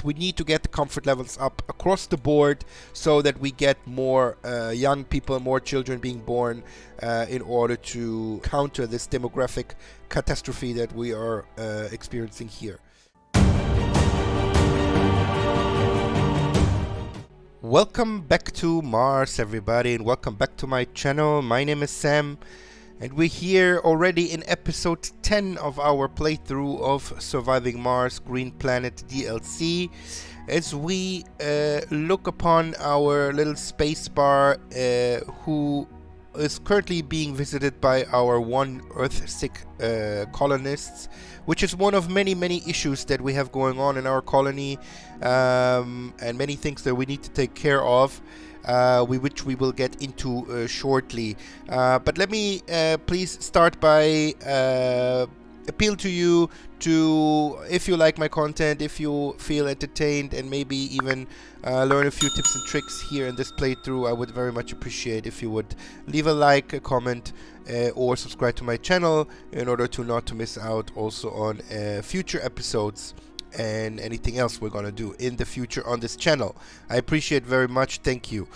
We need to get the comfort levels up across the board so that we get more young people, more children being born in order to counter this demographic catastrophe that we are experiencing here. Welcome back to Mars, everybody, and welcome back to my channel. My name is Sam, and we're here already in episode 10 of our playthrough of Surviving Mars Green Planet DLC, as we look upon our little space bar who is currently being visited by our one Earth-sick colonists, which is one of many issues that we have going on in our colony, and many things that we need to take care of, which we will get into shortly. But let me please start by appeal to you to, if you like my content, if you feel entertained and maybe even learn a few tips and tricks here in this playthrough, I would very much appreciate if you would leave a like, a comment, or subscribe to my channel in order to not to miss out also on future episodes and anything else we're gonna do in the future on this channel. I appreciate very much. Thank you.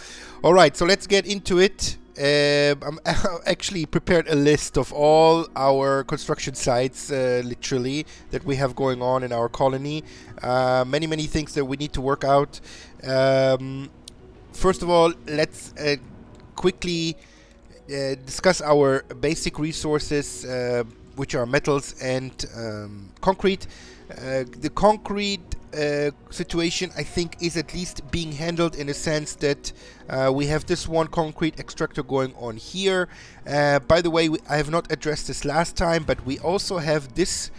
All right, so let's get into it. I'm actually prepared a list of all our construction sites, literally, that we have going on in our colony. Many things that we need to work out. First of all, let's quickly discuss our basic resources, which are metals and concrete. The concrete situation, I think, is at least being handled in a sense that we have this one concrete extractor going on here. By the way, I have not addressed this last time, but we also have this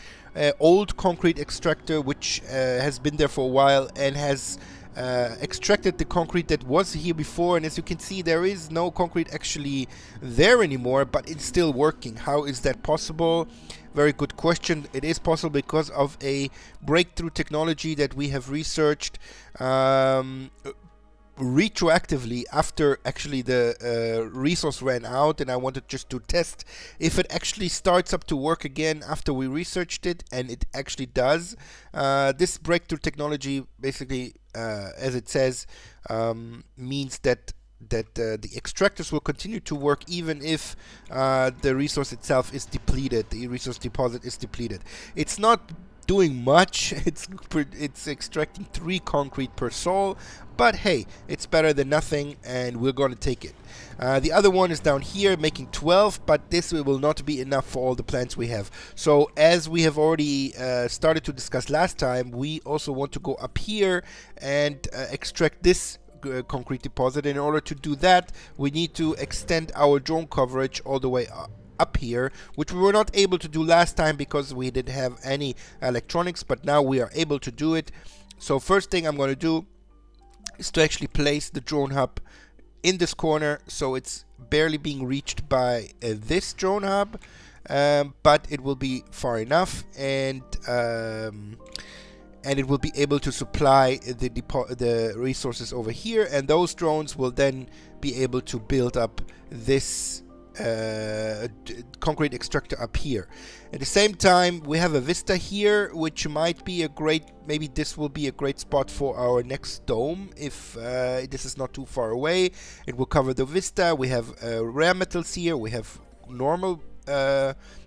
old concrete extractor which has been there for a while and has extracted the concrete that was here before, and as you can see, there is no concrete actually there anymore, but it's still working. How is that possible? Very good question. It is possible because of a breakthrough technology that we have researched retroactively after actually the resource ran out, and I wanted just to test if it actually starts up to work again after we researched it, and it actually does. This breakthrough technology basically, as it says, means that the extractors will continue to work even if the resource itself is depleted, the resource deposit is depleted. It's not doing much. It's extracting 3 concrete per soul, but hey, it's better than nothing, and we're going to take it. The other one is down here making 12, but this will not be enough for all the plants we have. So as we have already started to discuss last time, we also want to go up here and extract this concrete deposit. In order to do that, we need to extend our drone coverage all the way up here, which we were not able to do last time because we didn't have any electronics, but now we are able to do it. So first thing I'm going to do is to actually place the drone hub in this corner, so it's barely being reached by this drone hub, but it will be far enough, and it will be able to supply the resources over here, and those drones will then be able to build up this concrete extractor up here. At the same time, we have a vista here, which might be a great, maybe this will be a great spot for our next dome if this is not too far away. It will cover the vista. We have rare metals here, we have normal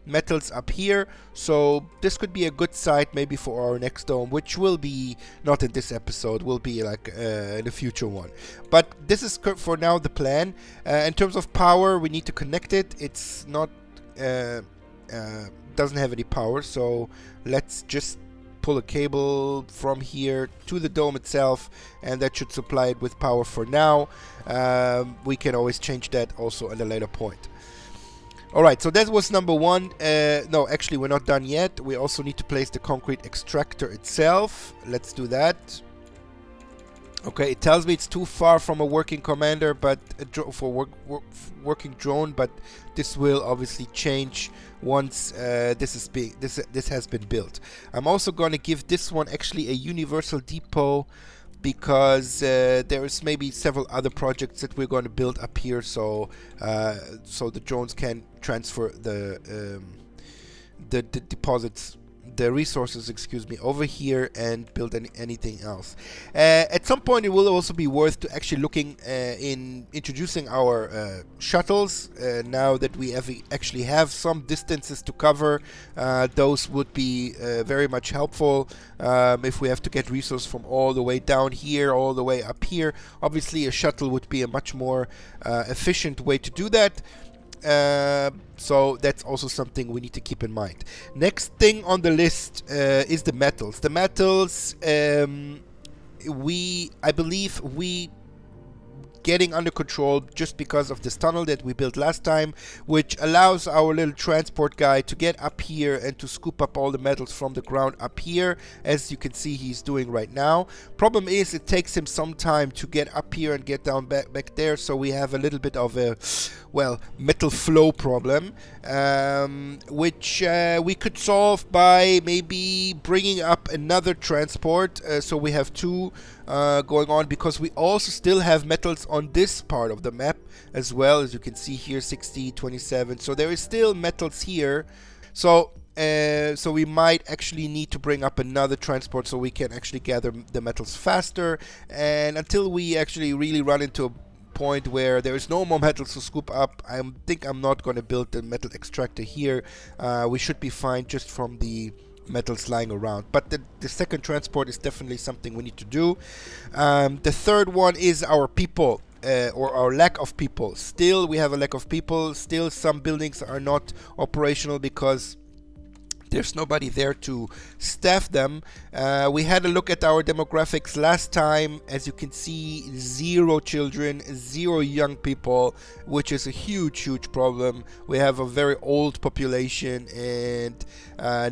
metals up here, so this could be a good site maybe for our next dome, which will be not in this episode, will be like in a future one. But this is for now the plan. In terms of power, we need to connect it. It's not doesn't have any power, so let's just pull a cable from here to the dome itself, and that should supply it with power for now. We can always change that also at a later point. Alright, so that was number 1. No, actually we're not done yet. We also need to place the concrete extractor itself. Let's do that. Okay, it tells me it's too far from a working commander, but working drone, but this will obviously change once this has been built. I'm also going to give this one actually a universal depot, because there is maybe several other projects that we're going to build up here, so the drones can transfer the deposits the resources, excuse me, over here and build anything else. At some point, it will also be worth to actually looking in introducing our shuttles. Now that we actually have some distances to cover, those would be very much helpful. If we have to get resources from all the way down here, all the way up here, obviously a shuttle would be a much more efficient way to do that. So that's also something we need to keep in mind. Next thing on the list is the metals. The metals, I believe we getting under control just because of this tunnel that we built last time, which allows our little transport guy to get up here and to scoop up all the metals from the ground up here, as you can see he's doing right now. Problem is, it takes him some time to get up here and get down back there, so we have a little bit of a, well, metal flow problem, which we could solve by maybe bringing up another transport, so we have two going on, because we also still have metals on this part of the map as well. As you can see here, 60, 27, so there is still metals here. So so we might actually need to bring up another transport so we can actually gather the metals faster, and until we actually really run into a point where there is no more metals to scoop up, I think I'm not going to build the metal extractor here. We should be fine just from the metals lying around, but the second transport is definitely something we need to do. The third one is our people, or our lack of people. Still we have a lack of people. Still some buildings are not operational because there's nobody there to staff them. We had a look at our demographics last time. As you can see, 0 children, 0 young people, which is a huge problem. We have a very old population, and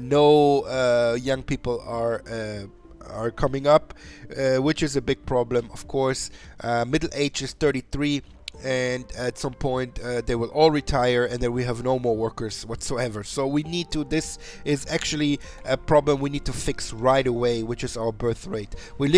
no young people are coming up, which is a big problem, of course. Middle age is 33. And at some point they will all retire, and then we have no more workers whatsoever. So we need to, this is actually a problem we need to fix right away, which is our birth rate. We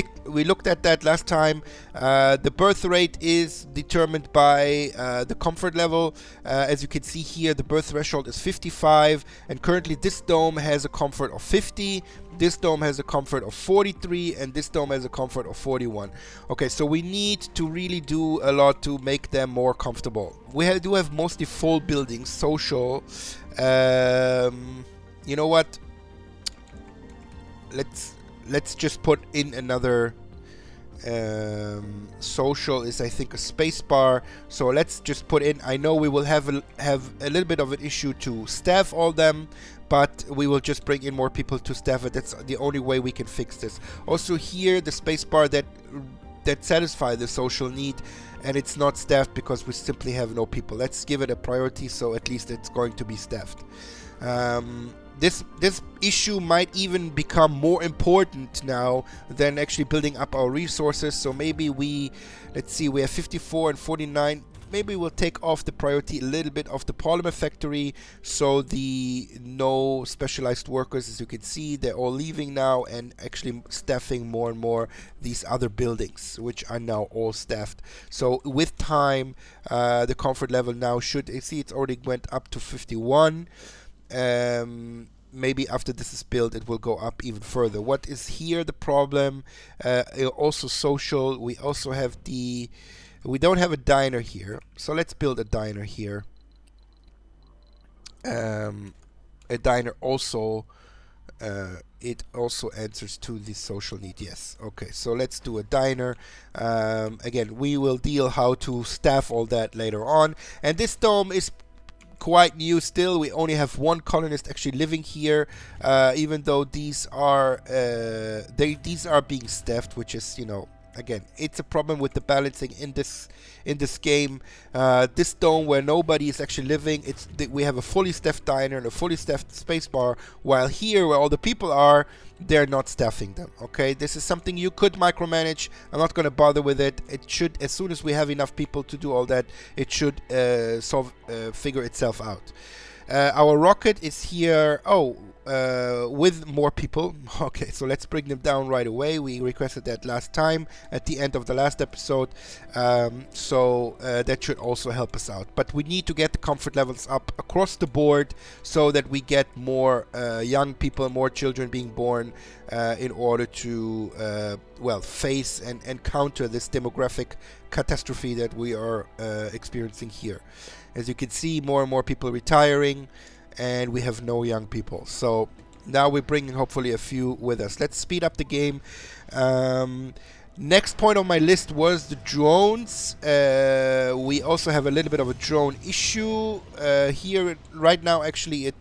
looked at that last time. The birth rate is determined by the comfort level. As you can see here, the birth threshold is 55, and currently this dome has a comfort of 50. This dome has a comfort of 43, and this dome has a comfort of 41. Okay, so we need to really do a lot to make them more comfortable. We do have mostly full buildings, social. You know what? Let's just put in another. Social is, I think, a space bar, so let's just put in. I know we will have a little bit of an issue to staff all them, but we will just bring in more people to staff it. That's the only way we can fix this. Also here, the space bar that satisfies the social need, and it's not staffed because we simply have no people. Let's give it a priority, so at least it's going to be staffed. This issue might even become more important now than actually building up our resources. So maybe let's see, we have 54 and 49. Maybe we'll take off the priority a little bit of the polymer factory, so the no specialized workers, as you can see, they're all leaving now and actually staffing more and more these other buildings, which are now all staffed. So with time, the comfort level now should, you see, it's already went up to 51. Maybe after this is built, it will go up even further. What is here the problem? Also social. We also have we don't have a diner here, so let's build a diner here. A diner also, it also answers to the social need. Yes. Okay, so let's do a diner. Again, we will deal how to staff all that later on. And this dome is quite new still. We only have 1 colonist actually living here, even though these are being staffed, which is, you know, again, it's a problem with the balancing in this game. This dome where nobody is actually living, we have a fully staffed diner and a fully staffed space bar, while here where all the people are, they're not staffing them. Okay, this is something you could micromanage. I'm not going to bother with it. It should, as soon as we have enough people to do all that, it should figure itself out. Our rocket is here. Oh, with more people. Okay, so let's bring them down right away. We requested that last time at the end of the last episode, so that should also help us out. But we need to get the comfort levels up across the board so that we get more young people, more children being born in order to well, face and counter this demographic catastrophe that we are experiencing here. As you can see, more and more people retiring, and we have no young people. So now we're bringing hopefully a few with us. Let's speed up the game. Next point on my list was the drones. We also have a little bit of a drone issue here right now. Actually, it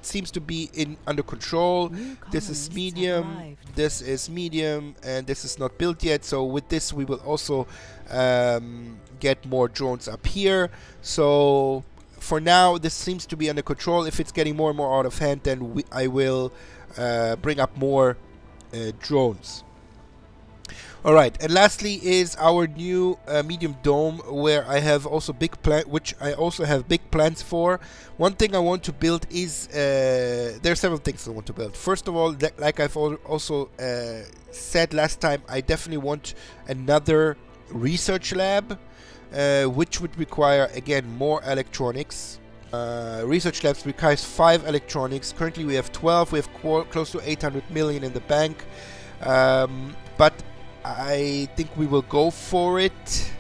seems to be under control. This is medium, this is medium, and this is not built yet. So with this we will also get more drones up here. So for now this seems to be under control. If it's getting more and more out of hand, then I will bring up more drones. Alright, and lastly is our new medium dome, where I have also big plans for. One thing I want to build is there are several things I want to build. First of all, like I've also said last time, I definitely want another research lab, which would require again more electronics. Research labs requires 5 electronics. Currently we have 12. We have close to 800 million in the bank, but I think we will go for it.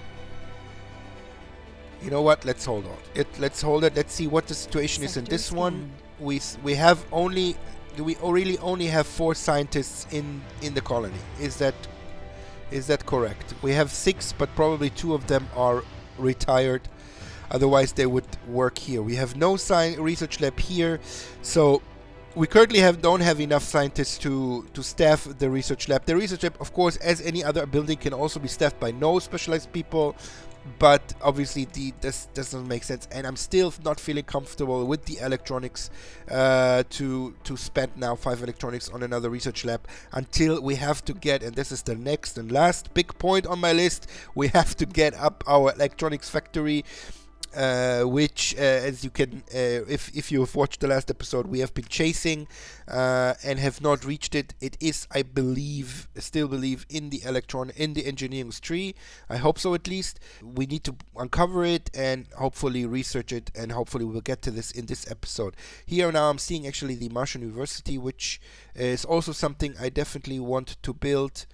You know what? Let's hold on. Let's hold it. Let's see what the situation is in this one. We have only we really only have 4 scientists in the colony. Is that correct? We have 6, but probably 2 of them are retired. Otherwise, they would work here. We have no research lab here, so we currently don't have enough scientists to staff the research lab. The research lab, of course, as any other building, can also be staffed by no specialized people, but obviously this doesn't make sense, and I'm still not feeling comfortable with the electronics to spend now 5 electronics on another research lab until we have to get, and this is the next and last big point on my list, we have to get up our electronics factory. Which, as you can, if you have watched the last episode, we have been chasing and have not reached it. It is, I still believe in the engineering tree. I hope so, at least. We need to uncover it and hopefully research it, and hopefully we'll get to this in this episode. Here now I'm seeing actually the Martian University, which is also something I definitely want to build.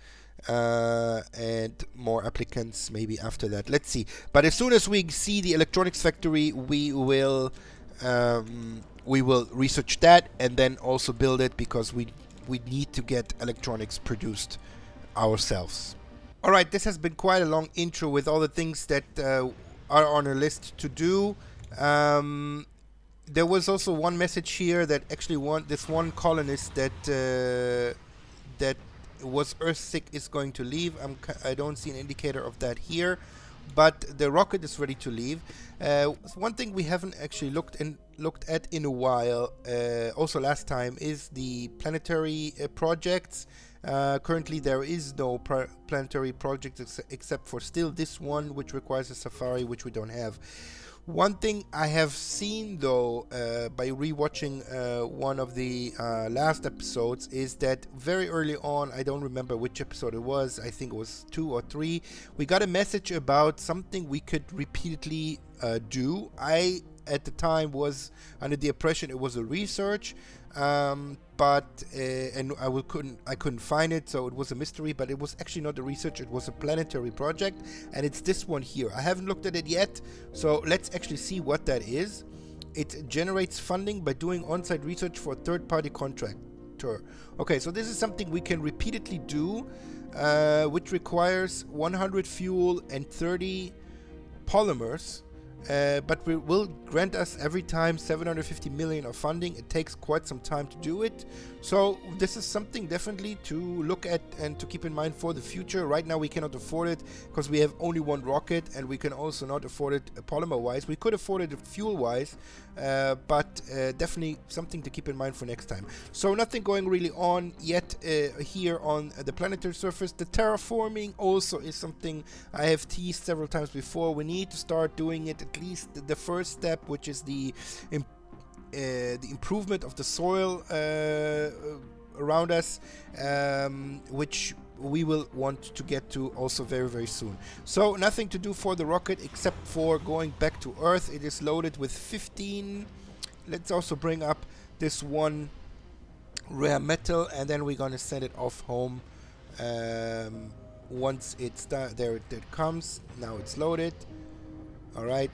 And more applicants maybe after that. Let's see. But as soon as we see the electronics factory, we will research that and then also build it, because we need to get electronics produced ourselves. All right, this has been quite a long intro with all the things that are on our list to do. There was also one message here that actually this one colonist that was Earthsick is going to leave. I don't see an indicator of that here, but the rocket is ready to leave. One thing we haven't actually looked at in a while, also last time, is the planetary projects. Currently there is no planetary project except for still this one, which requires a safari, which we don't have. One thing I have seen though, by rewatching one of the last episodes, is that very early on, I don't remember which episode it was, I think it was 2 or 3, we got a message about something we could repeatedly do. I, at the time, was under the impression it was a research, but and I couldn't find it, so it was a mystery. But it was actually not a research, it was a planetary project, and it's this one here. I haven't looked at it yet, so let's actually see what that is. It generates funding by doing on-site research for a third-party contractor. Okay, so this is something we can repeatedly do, which requires 100 fuel and 30 polymers. But we will grant us every time 750 million of funding. It takes quite some time to do it, so this is something definitely to look at and to keep in mind for the future. Right now we cannot afford it because we have only one rocket, and we can also not afford it polymer wise. We could afford it fuel wise, but definitely something to keep in mind for next time. So nothing going really on yet here on the planetary surface. The terraforming also is something I have teased several times before. We need to start doing it, at least the first step, which is the the improvement of the soil around us, which we will want to get to also very, very soon. So nothing to do for the rocket except for going back to Earth. It is loaded with 15. Let's also bring up this one rare metal, and then we're gonna send it off home. Once it's done, there it comes. Now it's loaded. All right,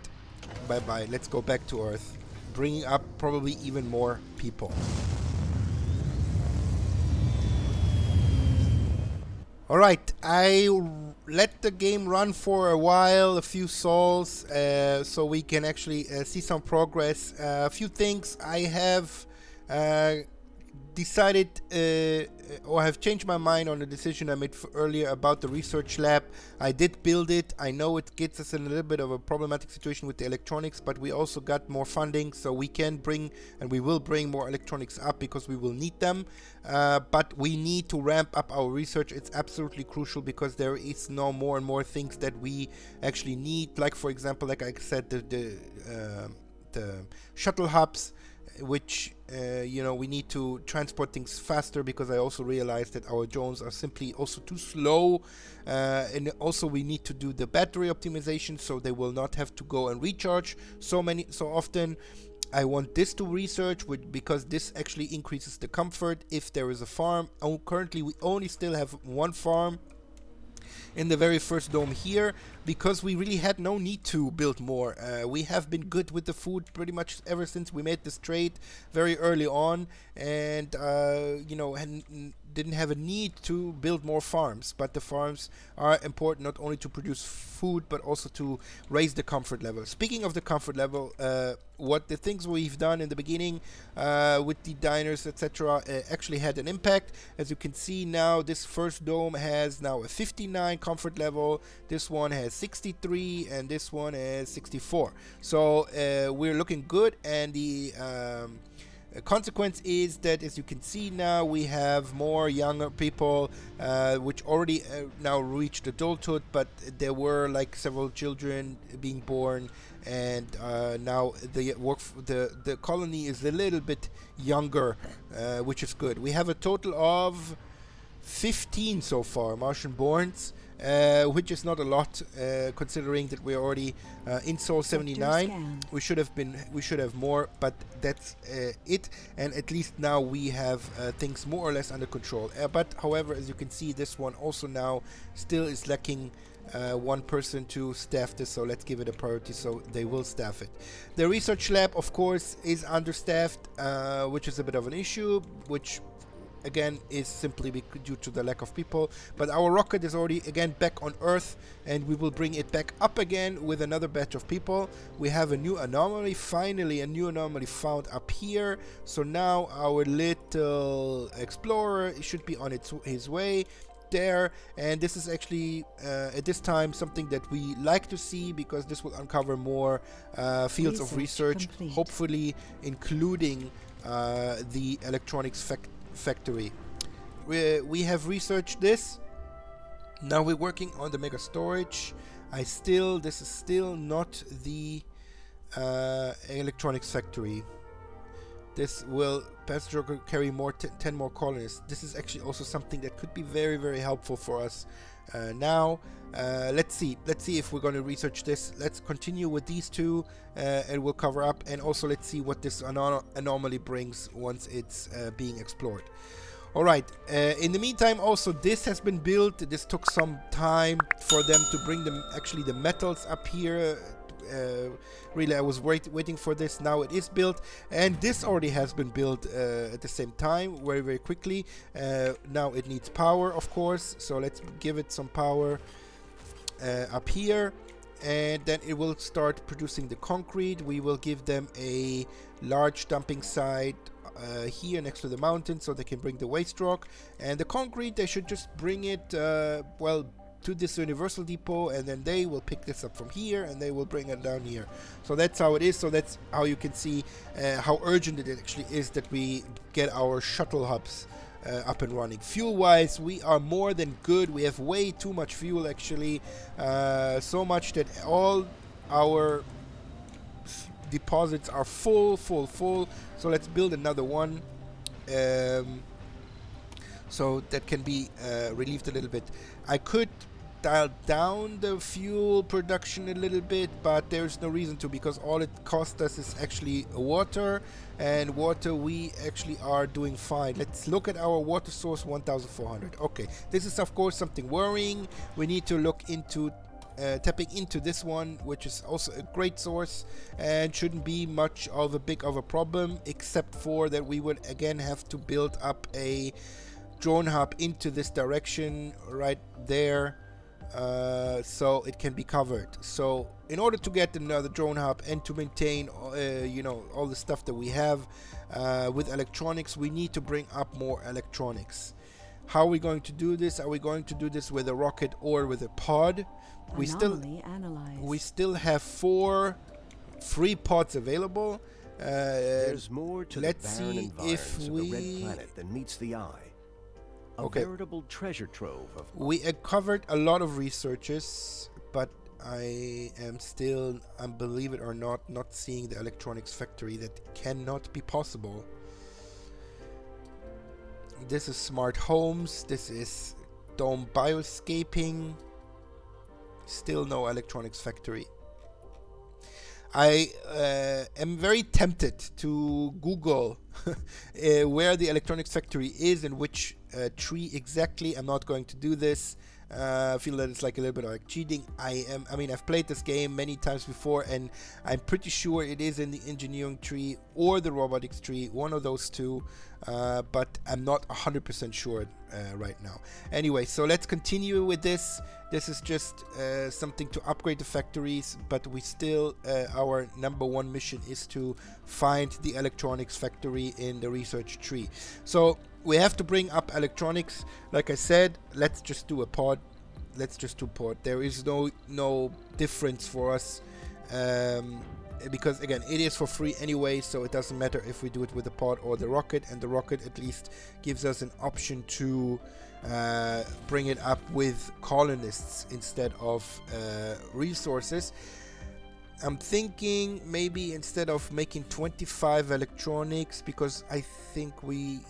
bye bye. Let's go back to Earth, bringing up probably even more people. All right, I let the game run for a while, a few souls, so we can actually see some progress. A few things I have decided or have changed my mind on the decision I made earlier about the research lab. I did build it. I know it gets us in a little bit of a problematic situation with the electronics, but we also got more funding, so we can bring, and we will bring more electronics up because we will need them. But we need to ramp up our research. It's absolutely crucial because there is now more and more things that we actually need, like for example, like I said, the shuttle hubs, which you know, we need to transport things faster, because I also realized that our drones are simply also too slow, and also we need to do the battery optimization so they will not have to go and recharge so often. I want this to research because this actually increases the comfort if there is a farm. Currently we only still have one farm in the very first dome here, because we really had no need to build more. We have been good with the food pretty much ever since we made this trade very early on, and you know, didn't have a need to build more farms. But the farms are important not only to produce food but also to raise the comfort level. Speaking of the comfort level, what the things we've done in the beginning with the diners, etc., actually had an impact. As you can see now, this first dome has now a 59 comfort level, this one has 63, and this one has 64. So we're looking good, and the consequence is that, as you can see now, we have more younger people which already now reached adulthood, but there were like several children being born, and now the colony is a little bit younger, which is good. We have a total of 15 so far Martian borns, which is not a lot, considering that we're already in Sol 79. We should have more, but that's it. And at least now we have things more or less under control. But however, as you can see, this one also now still is lacking one person to staff this, so let's give it a priority, so they will staff it. The research lab, of course, is understaffed, which is a bit of an issue, which again is simply due to the lack of people. But our rocket is already again back on Earth, and we will bring it back up again with another batch of people. We have a new anomaly, finally a new anomaly found up here, so now our little explorer should be on his way there. And this is actually at this time something that we like to see, because this will uncover more fields of research, hopefully including the electronics factory. We have researched this. Now we're working on the mega storage. This is still not the electronics factory. This will passenger carry more 10 more colonists. This is actually also something that could be very, very helpful for us. Now let's see if we're going to research this. Let's continue with these two, and we'll cover up, and also let's see what this anomaly brings once it's being explored. All right, in the meantime, also this has been built. This took some time for them to bring them actually the metals up here. Really, I was waiting for this. Now it is built, and this already has been built at the same time, very, very quickly. Now it needs power, of course, so let's give it some power up here, and then it will start producing the concrete. We will give them a large dumping site here next to the mountain, so they can bring the waste rock, and the concrete they should just bring it well, to this universal depot, and then they will pick this up from here and they will bring it down here. So that's how it is. So that's how you can see how urgent it actually is that we get our shuttle hubs up and running. Fuel wise, we are more than good. We have way too much fuel, actually, so much that all our deposits are full. So let's build another one. So that can be relieved a little bit. I could dial down the fuel production a little bit, but there's no reason to, because all it cost us is actually water, and water we actually are doing fine. Let's look at our water source, 1400. Okay, this is of course something worrying. We need to look into tapping into this one, which is also a great source and shouldn't be much of a big of a problem, except for that we would again have to build up a drone hub into this direction right there, so it can be covered. So in order to get another drone hub and to maintain you know, all the stuff that we have with electronics, we need to bring up more electronics. How are we going to do this? Are we going to do this with a rocket or with a pod? We still have 4 free pods available. There's more to let's the barren see if environs of the red planet than meets the eye. A veritable treasure trove of... We covered a lot of researches, but I am still, believe it or not seeing the electronics factory. That cannot be possible. This is smart homes. This is dome bioscaping. Still no electronics factory. I am very tempted to Google where the electronics factory is and which tree exactly. I'm not going to do this. I feel that it's like a little bit like cheating. I mean, I've played this game many times before, and I'm pretty sure it is in the engineering tree or the robotics tree, one of those two, but I'm not 100% sure right now. Anyway, so let's continue with this. This is just something to upgrade the factories, but we still, our #1 mission is to find the electronics factory in the research tree. So we have to bring up electronics. Like I said, let's just do a pod. Let's just do pod. There is no difference for us, because again, it is for free anyway, so it doesn't matter if we do it with the pod or the rocket. And the rocket at least gives us an option to bring it up with colonists instead of resources. I'm thinking maybe instead of making 25 electronics, because I think we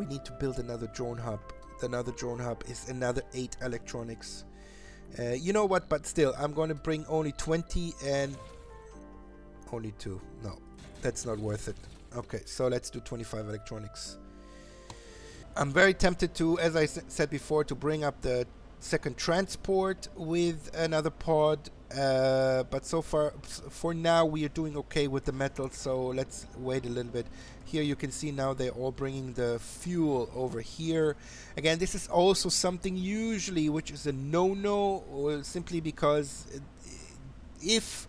need to build another drone hub. Another drone hub is another 8 electronics. You know what? But still, I'm going to bring only 20 and only 2. No, that's not worth it. Okay, so let's do 25 electronics. I'm very tempted to, as I said before, to bring up the second transport with another pod. But so far, for now, we are doing okay with the metal, so let's wait a little bit. Here you can see now they're all bringing the fuel over here. Again, this is also something usually which is a no-no, or simply because if,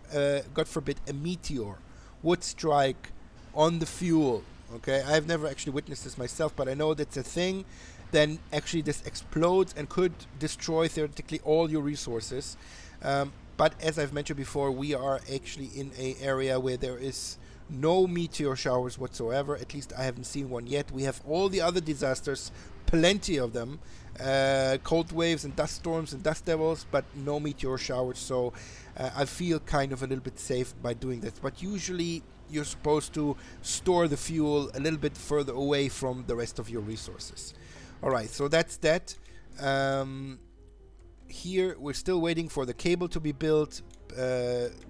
God forbid, a meteor would strike on the fuel, okay, I've never actually witnessed this myself, but I know that's a thing, then actually this explodes and could destroy theoretically all your resources. But as I've mentioned before, we are actually in an area where there is no meteor showers whatsoever. At least I haven't seen one yet. We have all the other disasters, plenty of them, cold waves and dust storms and dust devils, but no meteor showers. So I feel kind of a little bit safe by doing this. But usually you're supposed to store the fuel a little bit further away from the rest of your resources. Alright, so that's that. Here we're still waiting for the cable to be built.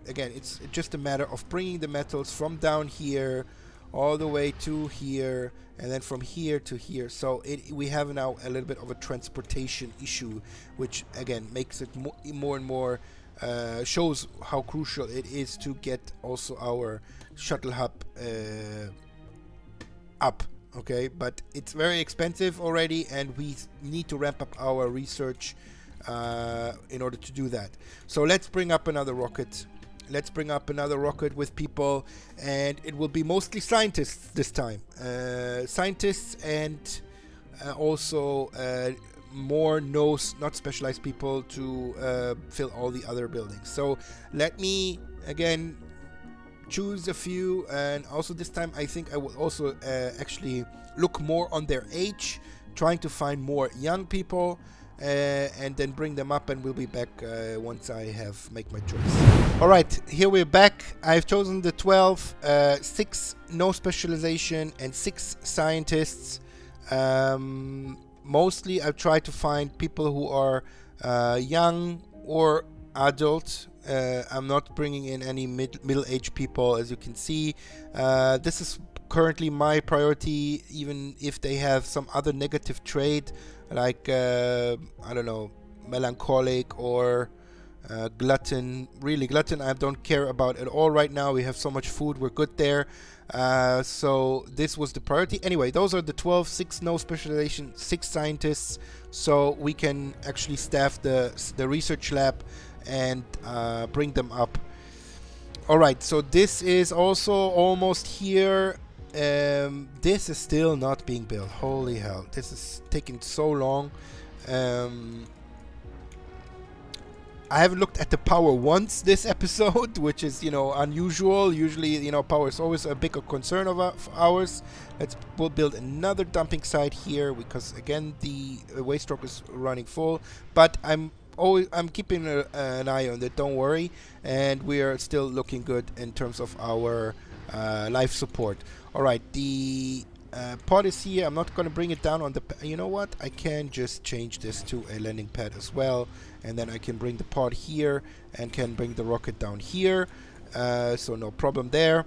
Again, it's just a matter of bringing the metals from down here all the way to here, and then from here to here. So we have now a little bit of a transportation issue, which again makes it more and more shows how crucial it is to get also our shuttle hub up. Okay, but it's very expensive already, and we need to ramp up our research in order to do that. So let's bring up another rocket. Let's bring up another rocket with people, and it will be mostly scientists this time. Scientists and also more not specialized people to fill all the other buildings. So let me again choose a few, and also this time I think I will also actually look more on their age, trying to find more young people. and then bring them up, and we'll be back once I have make my choice. Alright, here we're back. I've chosen the 12, 6 no specialization and 6 scientists. Mostly I've tried to find people who are young or adult. I'm not bringing in any middle-aged people, as you can see. This is currently my priority, even if they have some other negative trait, like I don't know, melancholic or glutton. Really, glutton I don't care about at all right now. We have so much food, we're good there. So this was the priority. Anyway, those are the 12, 6 no specialization, 6 scientists, so we can actually staff the research lab and bring them up. Alright, so this is also almost here. This is still not being built. Holy hell, this is taking so long. I haven't looked at the power once this episode, which is, you know, unusual. Usually, you know, power is always a bigger concern of ours. We'll build another dumping site here, because again the waste rock is running full. But I'm keeping an eye on it. Don't worry, and we are still looking good in terms of our life support. All right, the pod is here. I'm not going to bring it down on the... You know what? I can just change this to a landing pad as well. And then I can bring the pod here and can bring the rocket down here. So no problem there.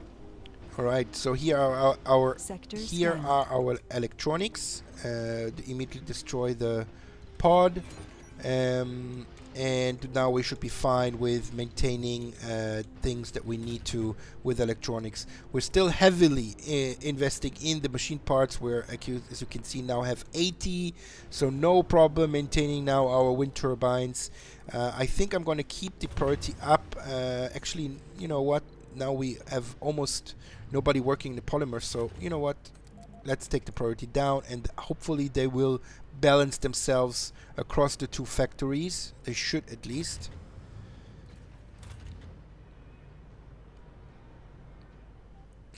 All right, so here are our electronics. Immediately destroy the pod. And now we should be fine with maintaining things that we need to with electronics. We're still heavily investing in the machine parts. We're, as you can see, now have 80, so no problem maintaining now our wind turbines. I think I'm going to keep the priority up. Actually, you know what? Now we have almost nobody working in the polymer, so you know what? Let's take the priority down, and hopefully they will balance themselves across the 2 factories. They should, at least.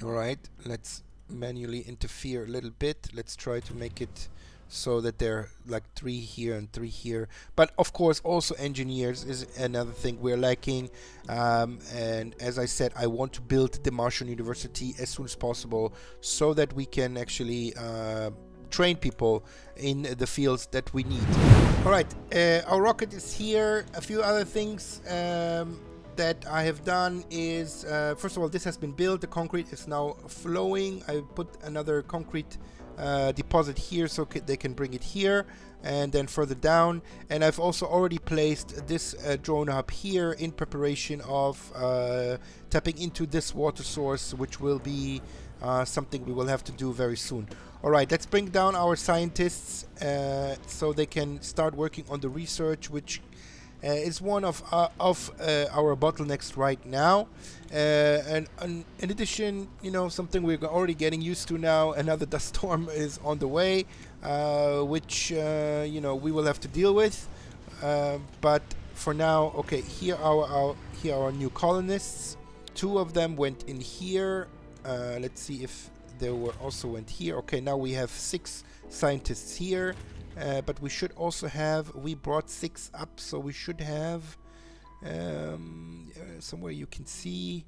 Alright, let's manually interfere a little bit. Let's try to make it so that there are like 3 here and 3 here. But of course also engineers is another thing we're lacking. And as I said, I want to build the Martian University as soon as possible, so that we can actually train people in the fields that we need. Alright, our rocket is here. A few other things that I have done is, first of all, this has been built. The concrete is now flowing. I put another concrete deposit here so they can bring it here, and then further down. And I've also already placed this drone hub here in preparation of tapping into this water source, which will be something we will have to do very soon. Alright, let's bring down our scientists so they can start working on the research, which is one of our bottlenecks right now. And in addition, you know, something we're already getting used to now, another dust storm is on the way, which you know, we will have to deal with. But for now, okay, here are our new colonists. 2 of them went in here. Let's see if they were also went here. Okay, now we have 6 scientists here. But we should also have, we brought 6 up, so we should have somewhere you can see,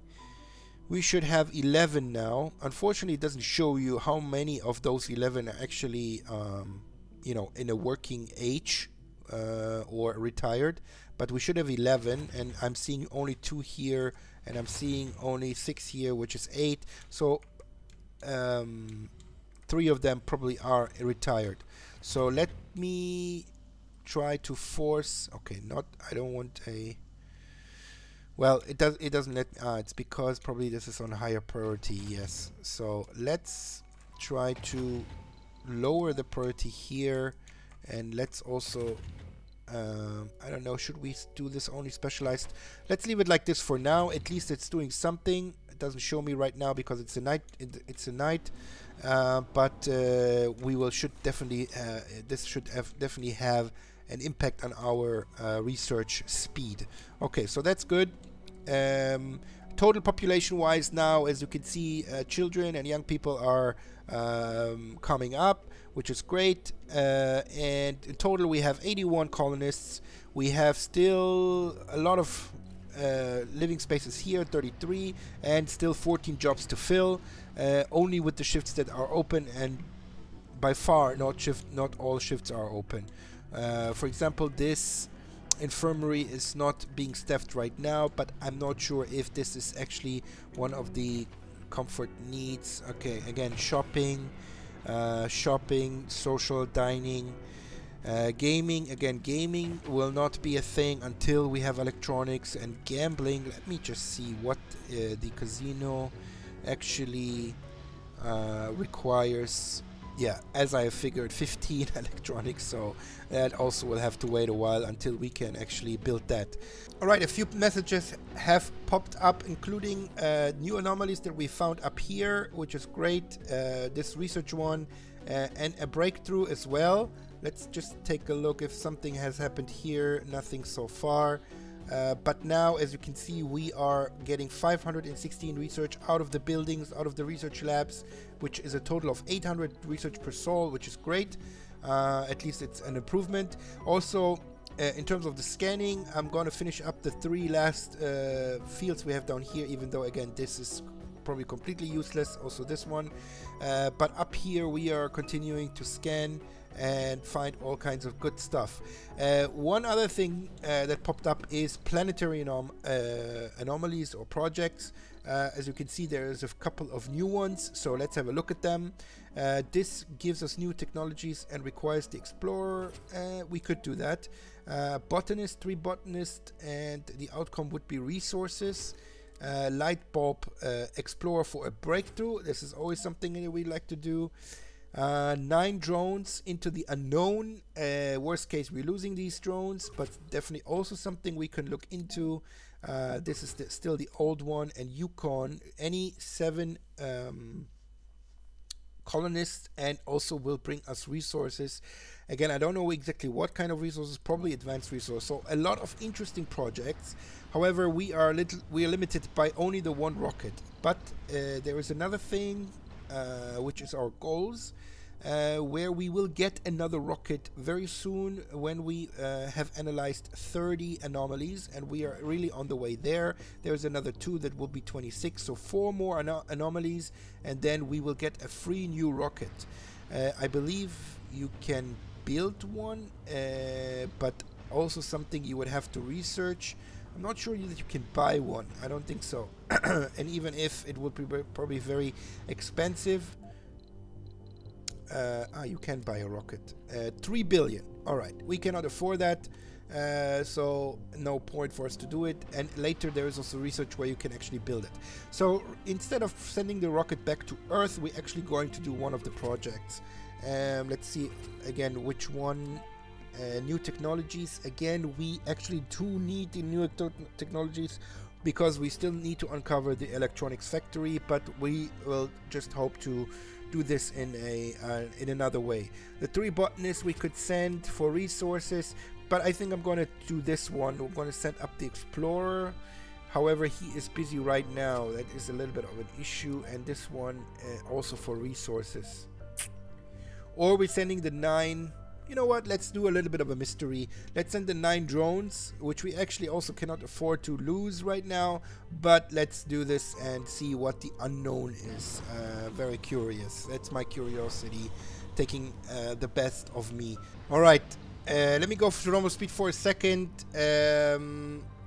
we should have 11 now. Unfortunately, it doesn't show you how many of those 11 are actually you know, in a working age or retired, but we should have 11, and I'm seeing only 2 here, and I'm seeing only 6 here, which is 8. So 3 of them probably are retired. So let me try to force. Okay, not. I don't want a. Well, it doesn't let. It's because probably this is on higher priority. Yes. So let's try to lower the priority here, and let's also. I don't know. Should we do this only specialized? Let's leave it like this for now. At least it's doing something. It doesn't show me right now because it's a night. It's a night. But we will definitely this should definitely have an impact on our research speed. Okay, so that's good. Total population wise now, as you can see, children and young people are coming up, which is great. And in total we have 81 colonists. We have still a lot of living spaces here, 33, and still 14 jobs to fill, only with the shifts that are open, and by far not all shifts are open. For example, this infirmary is not being staffed right now, but I'm not sure if this is actually one of the comfort needs. Okay, again, shopping, social dining, gaming. Again, gaming will not be a thing until we have electronics. And gambling, let me just see what the casino actually requires. Yeah, as I figured, 15 electronics, so that also will have to wait a while until we can actually build that. Alright, a few messages have popped up, including new anomalies that we found up here, which is great. This research one, and a breakthrough as well. Let's just take a look if something has happened here. Nothing so far. But now, as you can see, we are getting 516 research out of the buildings, out of the research labs, which is a total of 800 research per soul, which is great. At least it's an improvement. Also, in terms of the scanning, I'm going to finish up the 3 last fields we have down here, even though, again, this is probably completely useless. Also this one. But up here, we are continuing to scan and find all kinds of good stuff. One other thing that popped up is planetary anomalies or projects. As you can see, there is a couple of new ones, so let's have a look at them. This gives us new technologies and requires the explorer. We could do that. Botanist, 3 botanists, and the outcome would be resources. Light bulb explorer for a breakthrough. This is always something that we like to do. 9 drones into the unknown. Worst case, we're losing these drones, but definitely also something we can look into. This is still the old one. And Yukon, any 7 colonists, and also will bring us resources. Again, I don't know exactly what kind of resources, probably advanced resource. So a lot of interesting projects. However, we are limited by only the 1 rocket. But there is another thing, which is our goals, where we will get another rocket very soon when we have analyzed 30 anomalies, and we are really on the way there. There's another 2 that will be 26, so 4 more anomalies, and then we will get a free new rocket. I believe you can build one, but also something you would have to research. I'm not sure that you can buy one. I don't think so. And even if, it would be probably very expensive. You can buy a rocket. 3 billion. Alright, we cannot afford that. So no point for us to do it. And later there is also research where you can actually build it. So instead of sending the rocket back to Earth, we're actually going to do one of the projects. Let's see again which one. New technologies. Again, we actually do need the new technologies because we still need to uncover the electronics factory, but we will just hope to do this in another way. The 3 botanists we could send for resources, but I think I'm going to do this one. We're going to send up the explorer. However, he is busy right now. That is a little bit of an issue. And this one also for resources. Or we're sending the 9. You know what, let's do a little bit of a mystery. Let's send the 9 drones, which we actually also cannot afford to lose right now. But let's do this and see what the unknown is. Very curious. That's my curiosity taking the best of me. Alright, let me go for normal speed for a second.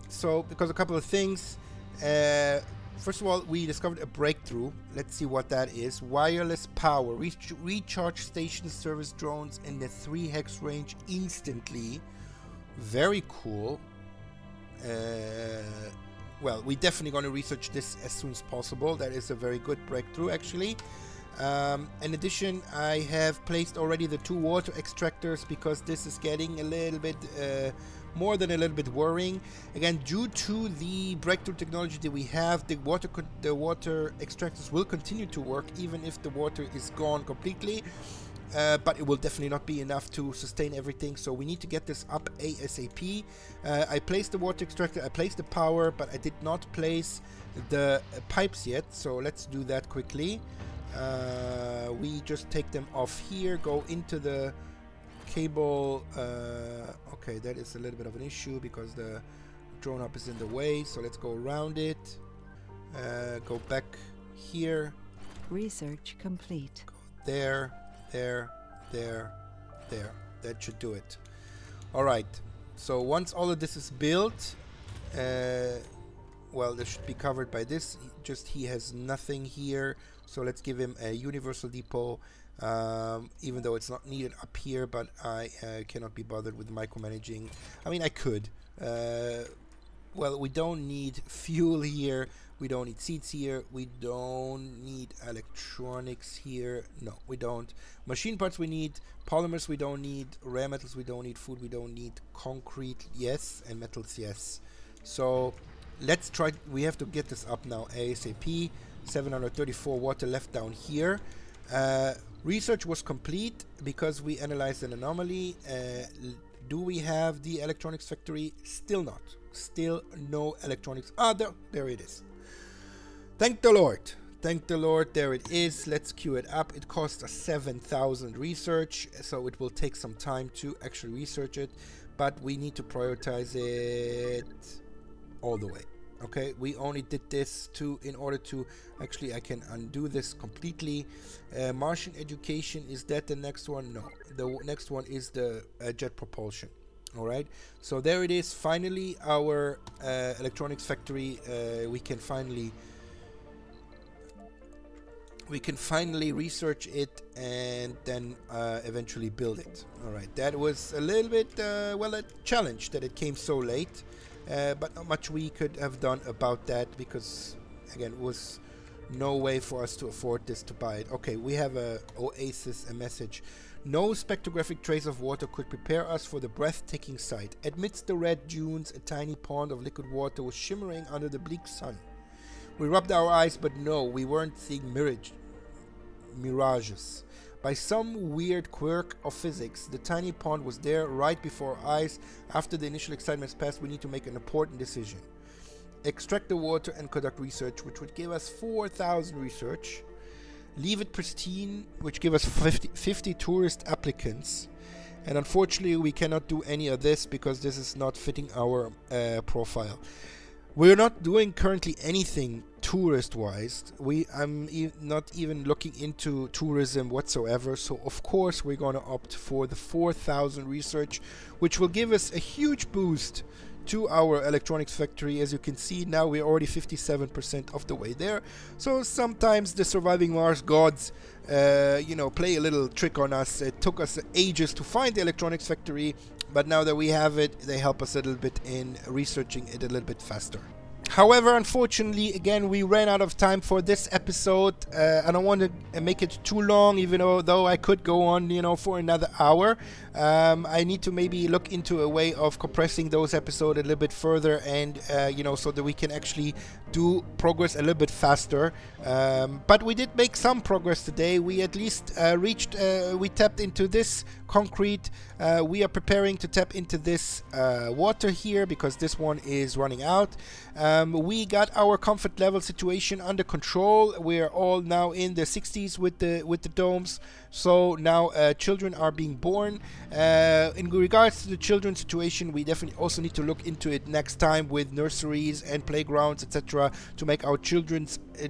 So, because a couple of things. First of all, we discovered a breakthrough. Let's see what that is. Wireless power. Recharge station service drones in the 3 hex range instantly. Very cool. Well, we're definitely going to research this as soon as possible. That is a very good breakthrough, actually. In addition, I have placed already the 2 water extractors because this is getting a little bit more than a little bit worrying. Again, due to the breakthrough technology that we have, the water extractors will continue to work even if the water is gone completely. But it will definitely not be enough to sustain everything, so we need to get this up ASAP. I placed the water extractor, I placed the power, but I did not place the pipes yet, so let's do that quickly. We just take them off here, go into the cable. Okay, that is a little bit of an issue because the drone hub is in the way, so let's go around it. Go back here. Research complete. Go there, there, there, there. That should do it. All right. So once all of this is built, well, this should be covered by this. Just he has nothing here, so let's give him a universal depot. Even though it's not needed up here, but I cannot be bothered with micromanaging. I mean, I could. Well, we don't need fuel here. We don't need seats here. We don't need electronics here. No, we don't. Machine parts we need. Polymers we don't need. Rare metals we don't need. Food we don't need. Concrete, yes. And metals, yes. So let's try. We have to get this up now ASAP. 734 water left down here. Research was complete because we analyzed an anomaly. Do we have the electronics factory? Still not. Still no electronics. Ah, there it is. Thank the Lord. Thank the Lord. There it is. Let's queue it up. It cost us 7,000 research, so it will take some time to actually research it, but we need to prioritize it all the way. Okay, we only did this in order to actually, I can undo this completely. Martian education, is that the next one? No, the next one is the jet propulsion. All right, so there it is. Finally, our electronics factory. We can finally research it and then eventually build it. All right, that was a little bit well, a challenge that it came so late. But not much we could have done about that because, again, it was no way for us to afford this to buy it. Okay, we have a Oasis, a message. No spectrographic trace of water could prepare us for the breathtaking sight. Amidst the red dunes, a tiny pond of liquid water was shimmering under the bleak sun. We rubbed our eyes, but no, we weren't seeing mirages. By some weird quirk of physics, the tiny pond was there right before our eyes. After the initial excitement has passed, we need to make an important decision. Extract the water and conduct research, which would give us 4,000 research. Leave it pristine, which give us 50 tourist applicants. And unfortunately, we cannot do any of this because this is not fitting our profile. We're not doing currently anything tourist-wise. I'm not even looking into tourism whatsoever. So of course we're going to opt for the 4,000 research, which will give us a huge boost to our electronics factory. As you can see, now we're already 57% of the way there. So sometimes the surviving Mars gods, play a little trick on us. It took us ages to find the electronics factory, but now that we have it, they help us a little bit in researching it a little bit faster. However, unfortunately, again, we ran out of time for this episode. I don't want to make it too long, even though I could go on, for another hour. I need to maybe look into a way of compressing those episodes a little bit further and, so that we can actually do progress a little bit faster. But we did make some progress today. We at least we tapped into this concrete. We are preparing to tap into this water here because this one is running out. We got our comfort level situation under control. We're all now in the 60s with the domes. So now children are being born. In regards to the children's situation, we definitely also need to look into it next time with nurseries and playgrounds, etc., to make our children a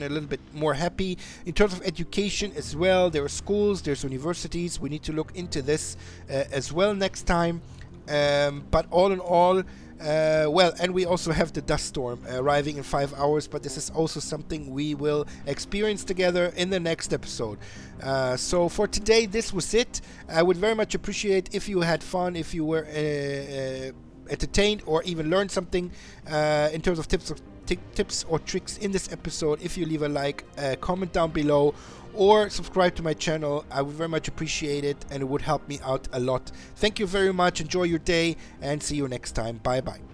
little bit more happy. In terms of education as well, there are schools, there's universities. We need to look into this as well next time. But all in all, and we also have the dust storm arriving in 5 hours, but this is also something we will experience together in the next episode. So for today, this was it. I would very much appreciate if you had fun, if you were entertained or even learned something in terms of tips or tricks in this episode. If you leave a like, comment down below, or subscribe to my channel, I would very much appreciate it, and it would help me out a lot. Thank you very much. Enjoy your day and see you next time. Bye bye.